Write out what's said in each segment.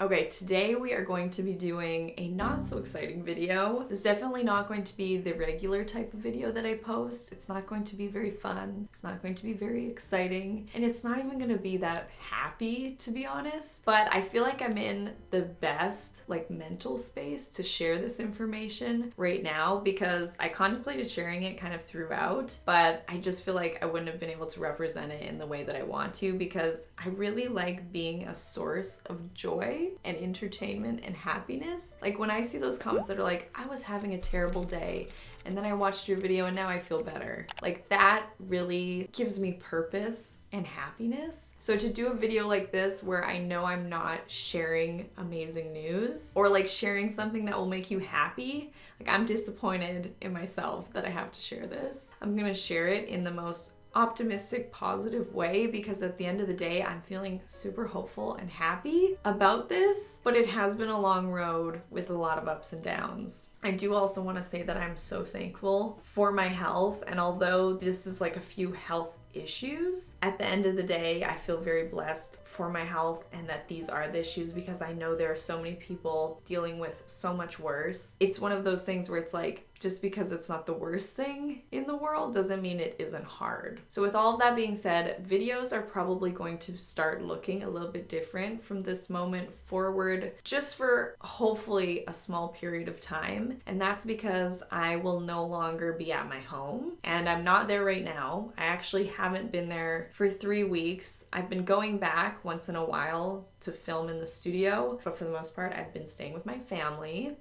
Okay, today we are going to be doing a not so exciting video. It's definitely not going to be the regular type of video that I post. It's not going to be very fun. It's not going to be very exciting. And it's not even going to be that happy, to be honest. But I feel like I'm in the best mental space to share this information right now because I contemplated sharing it kind of throughout, but I just feel like I wouldn't have been able to represent it in the way that I want to because I really like being a source of joy and entertainment and happiness. Like when I see those comments that are like, I was having a terrible day and then I watched your video and now I feel better. Like that really gives me purpose and happiness. So to do a video like this where I know I'm not sharing amazing news or sharing something that will make you happy, I'm disappointed in myself that I have to share this. I'm gonna share it in the most optimistic, positive way because at the end of the day, I'm feeling super hopeful and happy about this, but it has been a long road with a lot of ups and downs. I do also want to say that I'm so thankful for my health, and although this is a few health issues, at the end of the day, I feel very blessed for my health and that these are the issues because I know there are so many people dealing with so much worse. It's one of those things where it's just because it's not the worst thing in the world doesn't mean it isn't hard. So with all of that being said, videos are probably going to start looking a little bit different from this moment forward, just for hopefully a small period of time. And that's because I will no longer be at my home, and I'm not there right now. I actually haven't been there for 3 weeks. I've been going back once in a while to film in the studio, but for the most part, I've been staying with my family.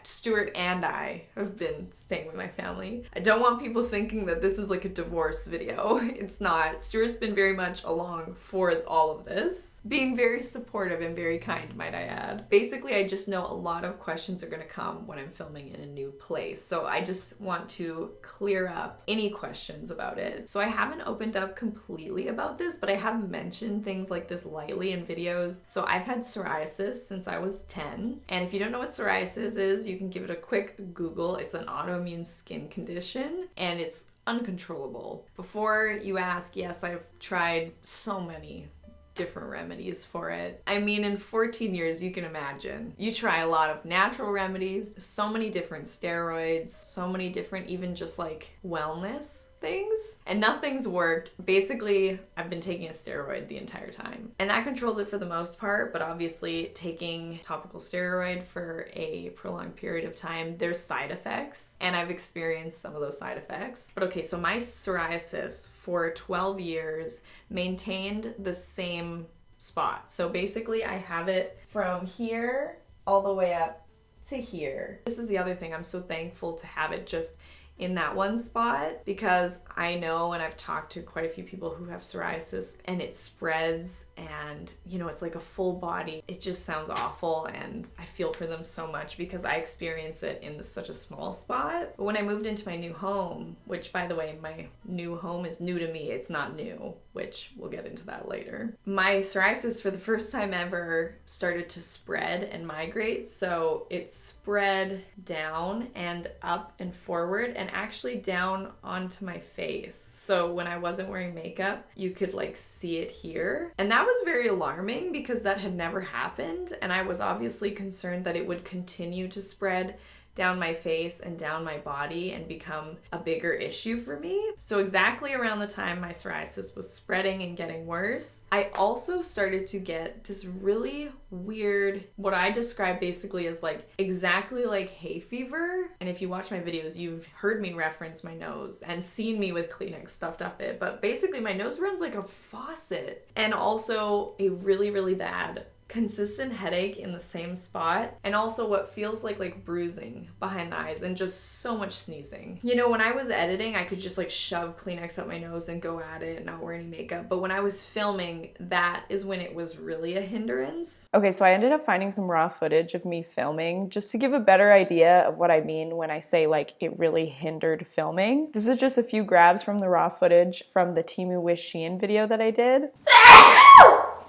Stuart and I have been staying with my family. I don't want people thinking that this is a divorce video. It's not. Stuart's been very much along for all of this, being very supportive and very kind, might I add. Basically, I just know a lot of questions are gonna come when I'm filming in a new place, so I just want to clear up any questions about it. So I haven't opened up completely about this, but I have mentioned things like this lightly in videos. So I've had psoriasis since I was 10, and if you don't know what psoriasis is, you can give it a quick Google. It's an autoimmune skin condition, and it's uncontrollable. Before you ask, yes, I've tried so many different remedies for it. I mean, in 14 years, you can imagine. You try a lot of natural remedies, so many different steroids, so many different even just wellness things, and nothing's worked. Basically, I've been taking a steroid the entire time, and that controls it for the most part, but obviously taking topical steroid for a prolonged period of time, there's side effects, and I've experienced some of those side effects. But okay, so my psoriasis for 12 years maintained the same spot. So basically, I have it from here all the way up to here. This is the other thing. I'm so thankful to have it just in that one spot because I know, and I've talked to quite a few people who have psoriasis, and it spreads, and it's a full body. It just sounds awful, and I feel for them so much because I experience it in such a small spot. But when I moved into my new home, which by the way, my new home is new to me, it's not new, which we'll get into that later. My psoriasis for the first time ever started to spread and migrate. So it spread down and up and forward and actually down onto my face. So when I wasn't wearing makeup, you could see it here. And that was very alarming because that had never happened. And I was obviously concerned that it would continue to spread down my face and down my body and become a bigger issue for me. So exactly around the time my psoriasis was spreading and getting worse, I also started to get this really weird, what I describe basically as exactly like hay fever. And if you watch my videos, you've heard me reference my nose and seen me with Kleenex stuffed up it. But basically my nose runs like a faucet, and also a really, really bad consistent headache in the same spot, and also what feels like bruising behind the eyes and just so much sneezing. When I was editing, I could just shove Kleenex up my nose and go at it, not wear any makeup. But when I was filming, that is when it was really a hindrance. Okay, so I ended up finding some raw footage of me filming just to give a better idea of what I mean when I say it really hindered filming. This is just a few grabs from the raw footage from the Temu with Shein video that I did.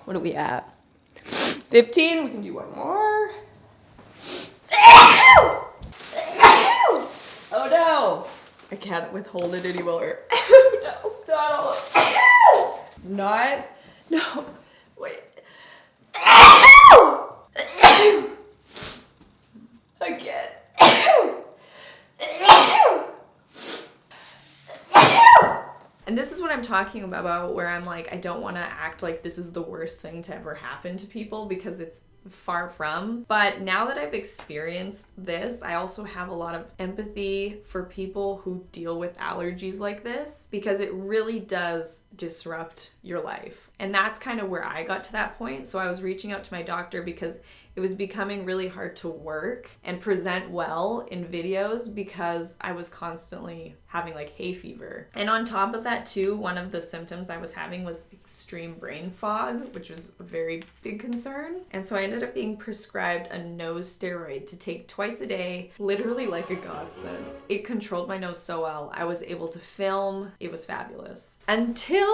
What are we at? 15, we can do one more. Oh no! I can't withhold it anymore. No, Donald. Not, no, wait. I'm talking about where I'm like, I don't want to act like this is the worst thing to ever happen to people, because it's far from. But now that I've experienced this, I also have a lot of empathy for people who deal with allergies like this, because it really does disrupt your life. And that's kind of where I got to that point. So I was reaching out to my doctor because it was becoming really hard to work and present well in videos because I was constantly having like hay fever. And on top of that too, one of the symptoms I was having was extreme brain fog, which was a very big concern. And so I ended up being prescribed a nose steroid to take twice a day, literally like a godsend. It controlled my nose so well. I was able to film. It was fabulous. Until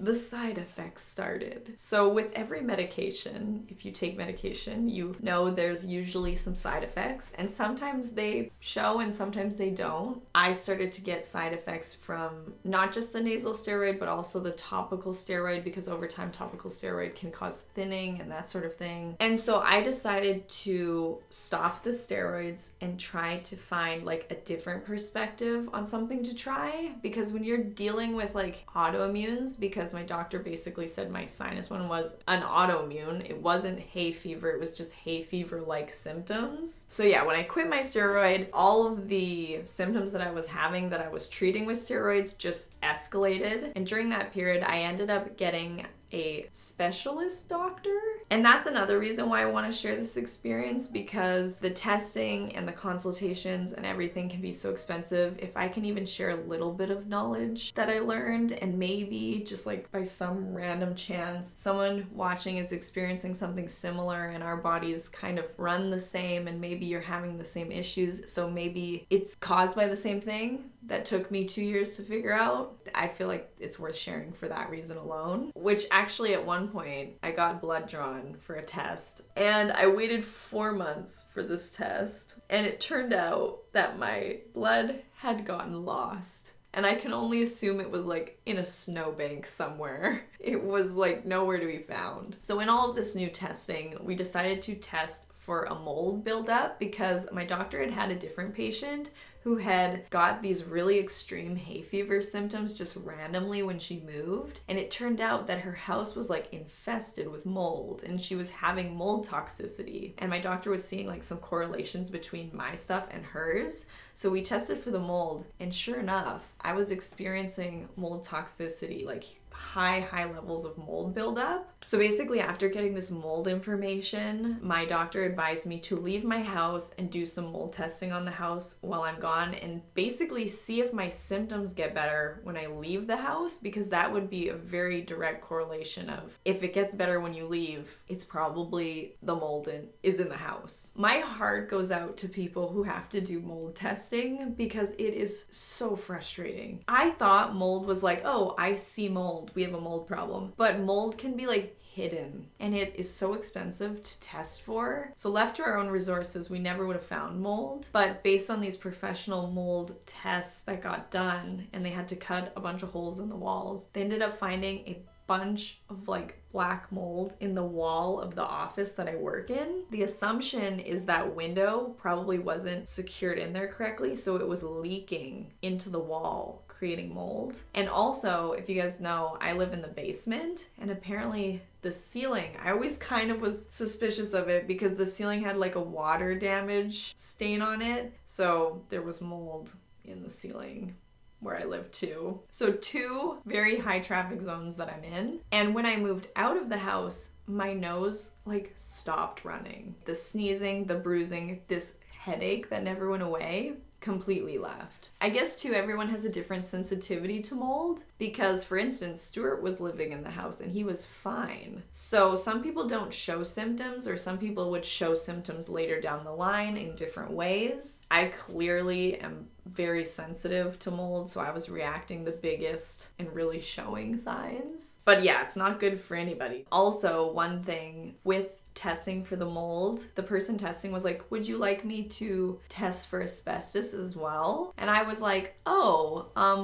the side effects started. So with every medication, if you take medication, you know there's usually some side effects, and sometimes they show and sometimes they don't. I started to get side effects from not just the nasal steroid, but also the topical steroid, because over time topical steroid can cause thinning and that sort of thing. And so I decided to stop the steroids and try to find like a different perspective on something to try, because when you're dealing with like autoimmunes, because my doctor basically said my sinus one was an autoimmune. It wasn't hay fever, it was just hay fever-like symptoms. So yeah, when I quit my steroid, all of the symptoms that I was having that I was treating with steroids just escalated. And during that period, I ended up getting a specialist doctor. And that's another reason why I want to share this experience, because the testing and the consultations and everything can be so expensive. If I can even share a little bit of knowledge that I learned, and maybe just like by some random chance someone watching is experiencing something similar and our bodies kind of run the same, and maybe you're having the same issues, so maybe it's caused by the same thing that took me 2 years to figure out, I feel like it's worth sharing for that reason alone. Which actually at one point I got blood drawn for a test, and I waited 4 months for this test, and it turned out that my blood had gotten lost. And I can only assume it was like in a snowbank somewhere. It was like nowhere to be found. So in all of this new testing, we decided to test for a mold buildup, because my doctor had had a different patient who had got these really extreme hay fever symptoms just randomly when she moved. And it turned out that her house was like infested with mold, and she was having mold toxicity. And my doctor was seeing like some correlations between my stuff and hers. So we tested for the mold, and sure enough, I was experiencing mold toxicity, like high levels of mold buildup. So basically, after getting this mold information, my doctor advised me to leave my house and do some mold testing on the house while I'm gone, and basically see if my symptoms get better when I leave the house, because that would be a very direct correlation of if it gets better when you leave, it's probably the mold is in the house. My heart goes out to people who have to do mold testing, because it is so frustrating. I thought mold was like, oh, I see mold, we have a mold problem. But mold can be like hidden, and it is so expensive to test for. So left to our own resources, we never would have found mold. But based on these professional mold tests that got done, and they had to cut a bunch of holes in the walls, they ended up finding a bunch of like black mold in the wall of the office that I work in. The assumption is that window probably wasn't secured in there correctly, so it was leaking into the wall, creating mold. And also, if you guys know, I live in the basement, and apparently the ceiling, I always kind of was suspicious of it because the ceiling had like a water damage stain on it. So there was mold in the ceiling where I live too. So 2 very high traffic zones that I'm in. And when I moved out of the house, my nose like stopped running. The sneezing, the bruising, this headache that never went away completely left. I guess too, everyone has a different sensitivity to mold, because for instance, Stuart was living in the house and he was fine. So some people don't show symptoms, or some people would show symptoms later down the line in different ways. I clearly am very sensitive to mold, so I was reacting the biggest and really showing signs. But yeah, it's not good for anybody. Also, one thing with testing for the mold, the person testing was like, would you like me to test for asbestos as well? And I was like,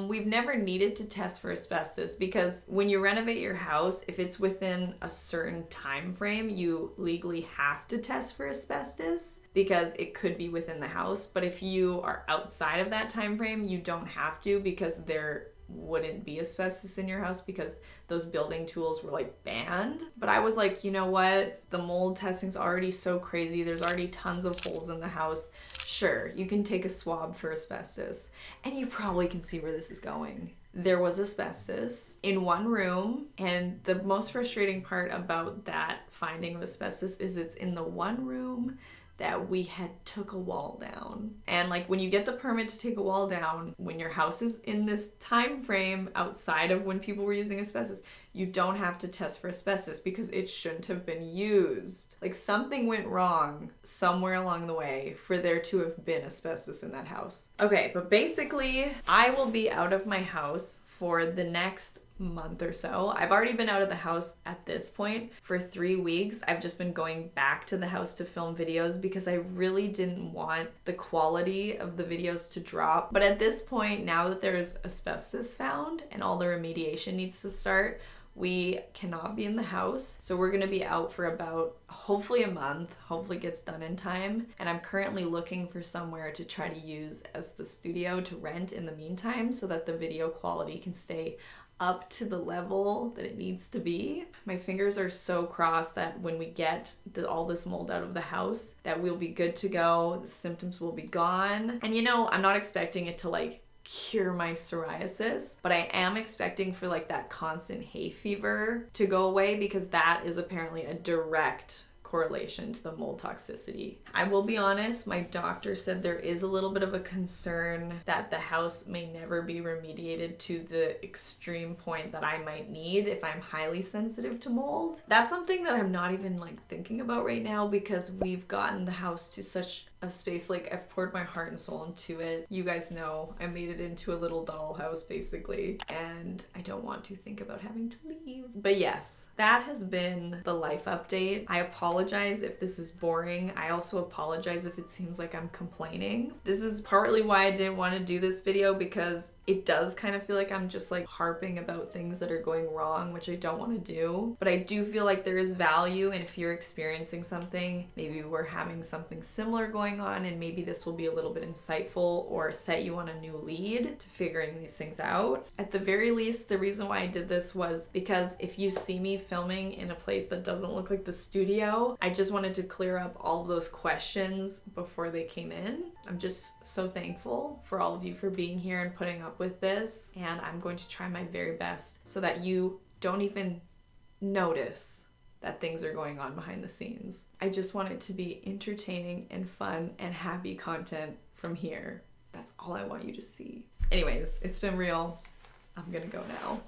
we've never needed to test for asbestos, because when you renovate your house, if it's within a certain time frame, you legally have to test for asbestos, because it could be within the house. But if you are outside of that time frame, you don't have to, because they're wouldn't be asbestos in your house because those building tools were like banned. But I was like, you know what? The mold testing's already so crazy. There's already tons of holes in the house. Sure, you can take a swab for asbestos. And you probably can see where this is going. There was asbestos in one room, and the most frustrating part about that finding of asbestos is it's in the one room that we had took a wall down. And like when you get the permit to take a wall down, when your house is in this time frame outside of when people were using asbestos, you don't have to test for asbestos because it shouldn't have been used. Like something went wrong somewhere along the way for there to have been asbestos in that house. Okay, but basically I will be out of my house for the next month or so. I've already been out of the house at this point for 3 weeks. I've just been going back to the house to film videos because I really didn't want the quality of the videos to drop. But at this point, now that there's asbestos found and all the remediation needs to start, we cannot be in the house. So we're gonna be out for about hopefully a month, hopefully it gets done in time. And I'm currently looking for somewhere to try to use as the studio to rent in the meantime so that the video quality can stay up to the level that it needs to be. My fingers are so crossed that when we get all this mold out of the house, that we'll be good to go, the symptoms will be gone. And you know, I'm not expecting it to like cure my psoriasis, but I am expecting for like that constant hay fever to go away because that is apparently a direct correlation to the mold toxicity. I will be honest, my doctor said there is a little bit of a concern that the house may never be remediated to the extreme point that I might need if I'm highly sensitive to mold. That's something that I'm not even like thinking about right now because we've gotten the house to such a space, like I've poured my heart and soul into it. You guys know I made it into a little dollhouse basically, and I don't want to think about having to leave. But yes, that has been the life update. I apologize if this is boring. I also apologize if it seems like I'm complaining. This is partly why I didn't want to do this video because it does kind of feel like I'm just like harping about things that are going wrong, which I don't want to do. But I do feel like there is value, and if you're experiencing something, maybe we're having something similar going on, and maybe this will be a little bit insightful or set you on a new lead to figuring these things out. At the very least, the reason why I did this was because if you see me filming in a place that doesn't look like the studio, I just wanted to clear up all of those questions before they came in. I'm just so thankful for all of you for being here and putting up with this, and I'm going to try my very best so that you don't even notice that things are going on behind the scenes. I just want it to be entertaining and fun and happy content from here. That's all I want you to see. Anyways, it's been real. I'm gonna go now.